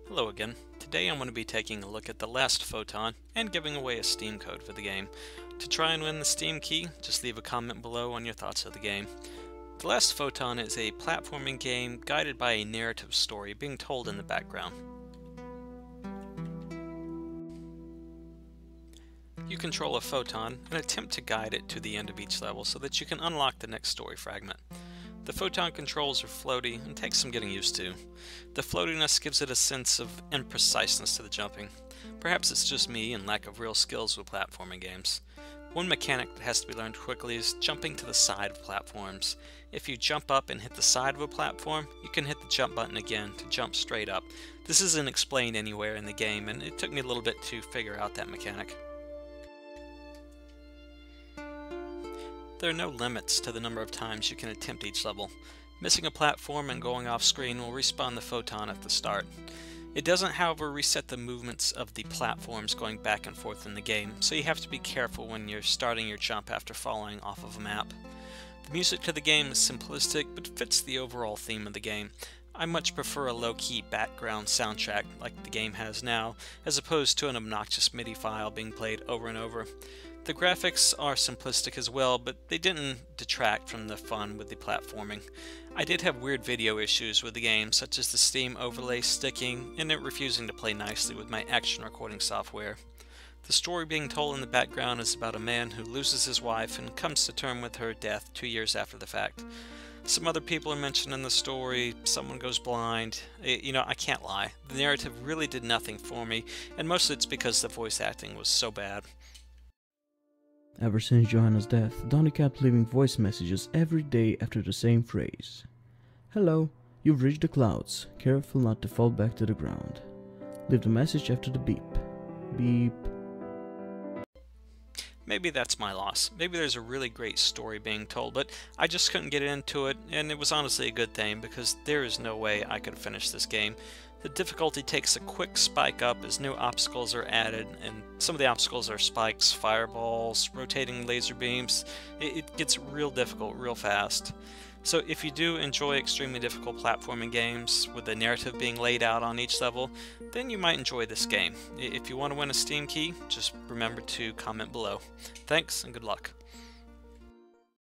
Hello again. Today I'm going to be taking a look at the Last Photon and giving away a Steam code for the game. To try and win the Steam key, just leave a comment below on your thoughts of the game. The Last Photon is a platforming game guided by a narrative story being told in the background. You control a photon and attempt to guide it to the end of each level so that you can unlock the next story fragment. The photon controls are floaty and take some getting used to. The floatiness gives it a sense of impreciseness to the jumping. Perhaps it's just me and lack of real skills with platforming games. One mechanic that has to be learned quickly is jumping to the side of platforms. If you jump up and hit the side of a platform, you can hit the jump button again to jump straight up. This isn't explained anywhere in the game, and it took me a little bit to figure out that mechanic. There are no limits to the number of times you can attempt each level. Missing a platform and going off screen will respawn the photon at the start. It doesn't, however, reset the movements of the platforms going back and forth in the game, so you have to be careful when you're starting your jump after falling off of a map. The music to the game is simplistic, but fits the overall theme of the game. I much prefer a low-key background soundtrack like the game has now, as opposed to an obnoxious MIDI file being played over and over. The graphics are simplistic as well, but they didn't detract from the fun with the platforming. I did have weird video issues with the game, such as the Steam overlay sticking and it refusing to play nicely with my action recording software. The story being told in the background is about a man who loses his wife and comes to terms with her death 2 years after the fact. Some other people are mentioned in the story, someone goes blind. I can't lie. The narrative really did nothing for me, and mostly it's because the voice acting was so bad. Ever since Johanna's death, Donnie kept leaving voice messages every day after the same phrase. Hello, you've reached the clouds. Careful not to fall back to the ground. Leave the message after the beep. Beep. Maybe that's my loss. Maybe there's a really great story being told, but I just couldn't get into it, and it was honestly a good thing because there is no way I could finish this game. The difficulty takes a quick spike up as new obstacles are added, and some of the obstacles are spikes, fireballs, rotating laser beams. It gets real difficult real fast. So if you do enjoy extremely difficult platforming games with the narrative being laid out on each level, then you might enjoy this game. If you want to win a Steam key, just remember to comment below. Thanks and good luck.